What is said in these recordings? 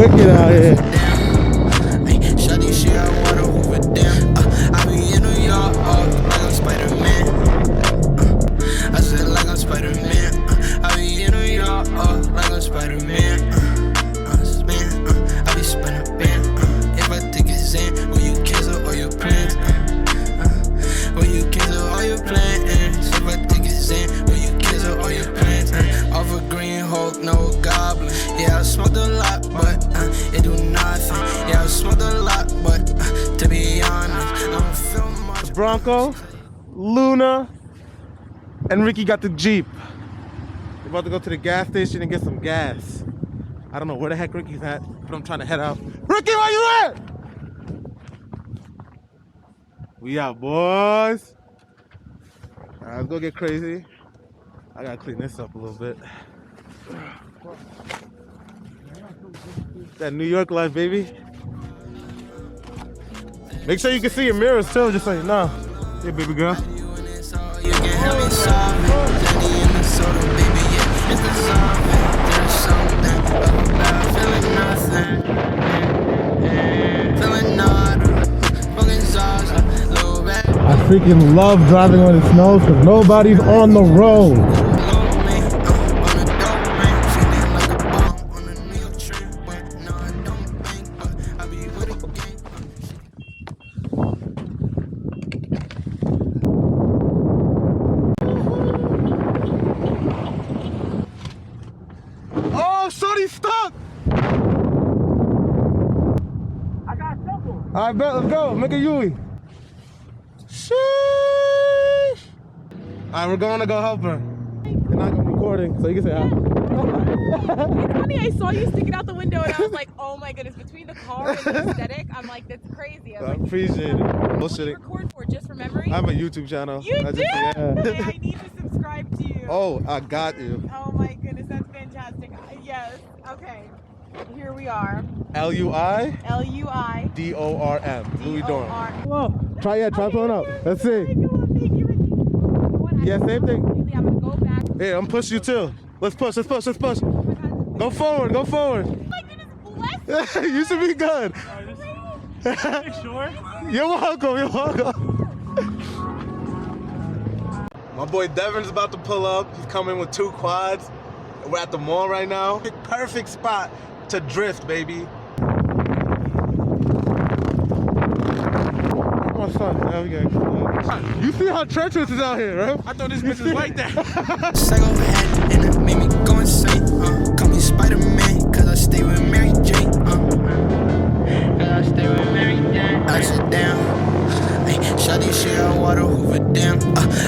wicked out here. Shawty, she got water over them. I be in New York, like I'm Spider-Man. I said like I'm Spider-Man. I be in New York, like I'm Spider-Man. I be Spider-Man. If I take a Zen, will you cancel all your plans? Will you cancel all your plans? If I take a Zen, will you cancel all your plans? Off a green Hulk, no goblin. Yeah, I smoked a lot, but it do nothing. Yeah, I smoked a lot, but to be honest, I don't feel much. Bronco, Luna, and Ricky got the Jeep. We're about to go to the gas station and get some gas. I don't know where the heck Ricky's at, but I'm trying to head out. Ricky, where you at? We out, boys. All right, let's go get crazy. I gotta clean this up a little bit. That New York life, baby. Make sure you can see your mirrors too, just so you know. Yeah, baby girl. You can help me solve it. Plenty in the soda, baby, yeah, it's dissolving. There's something about feeling nothing. Feeling nada. Fucking Zaza, little bit. I freaking love driving when it snows because nobody's on the road. Oh, shorty's stuck! I got a couple. I bet, let's go, make a Yui. Sheesh! Alright, we're going to go help her. You're not gonna be recording, so you can say hi. It's funny, I saw you sticking out the window and I was like, oh my goodness, between the car and the aesthetic, I'm like, that's crazy. I appreciate it. What do you Bullshitting. record for, just for memory? I have a YouTube channel. You do? Yeah. Okay, I need to subscribe to you. Oh, I got you. Oh my goodness, that's fantastic. Yes, okay. Here we are. LUI? LUI. DORM. LuiDorm. Whoa. Try pulling up. Let's see. Thank you. Yeah, same thing. I'm gonna go back. Hey, I'm pushing you too. Let's push. Go forward. Oh my goodness, bless you. You should be good. Sure? You're welcome. My boy Devin's about to pull up. He's coming with 2 quads. We're at the mall right now. Perfect spot to drift, baby. My son, you see how treacherous is out here, right? I thought this bitch was like that. Psycho head and it made me go insane. Call me Spider-Man, cause I stay with Mary Jane. Cause I stay with Mary Jane. I sit down. Ay, shawty, she got water over them.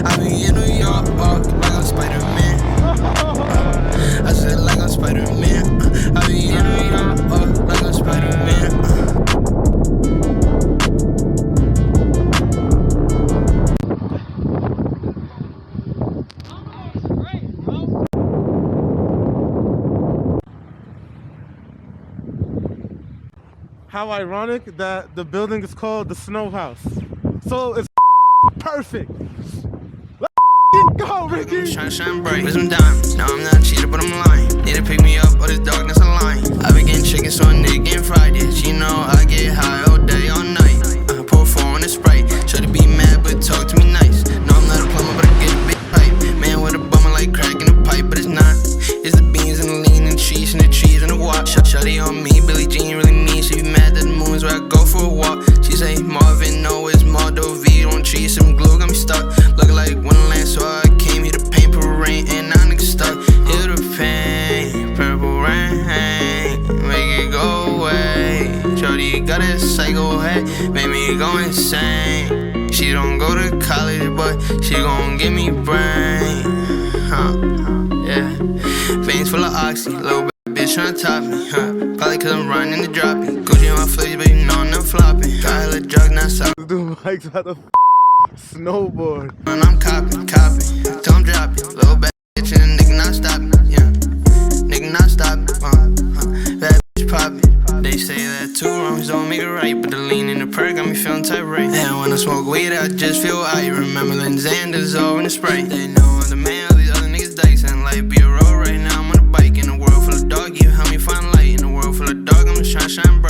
I be in New York, like I'm Spider-Man. I said like I'm Spider-Man. I be in New York, like I'm Spider-Man. How ironic that the building is called the Snow House. So it's perfect. Let's go, Ricky. Shine, shine bright with some diamonds. No, I'm not cheated, but I'm lying. Need to pick me up, or this darkness a line. I been getting chicken, so a nigga getting fried. Yeah, you know I get high all day, all night. I pour 4 on the Sprite. Try to be mad, but talk to me nice. No, I'm not a plumber, but I get a big pipe. Man with a bummer like cracking a pipe, but it's not. It's the beans and the lean and cheese and the cheese and the walk. Shawty on me, Billie Jean really mean. She be mad that the moon's where I go for a walk. She say Marvin, no, it's Moldovie. Don't cheese, some glue got me stuck. Looking like Wonderland, so I came here to paint purple rain, and now niggas stuck. Hear the pain, purple rain, make it go away. Shorty got a psycho head, made me go insane. She don't go to college, but she gon' give me brain. Yeah, veins full of oxy, little bitch tryna top me, Probably cause I'm running the dropping. Gucci on my flips, but you know I'm not flopping. Got hella drugs, not stop. Dude, Mike's about to snowboard. And I'm copping. Till I'm dropping. Little bad bitch and a nigga not stopping. Yeah, nigga not stopping. Bad bitch popping. They say that 2 wrongs don't make it right, but the lean in the perk got me feeling tight right. And when I smoke weed, I just feel I remember Lynn Xander's over in the Sprite. They know I'm the man, all these other niggas dice, and life be a road right now. I'm on a bike in a world full of dog. You help me find light in a world full of dog. I'm I shine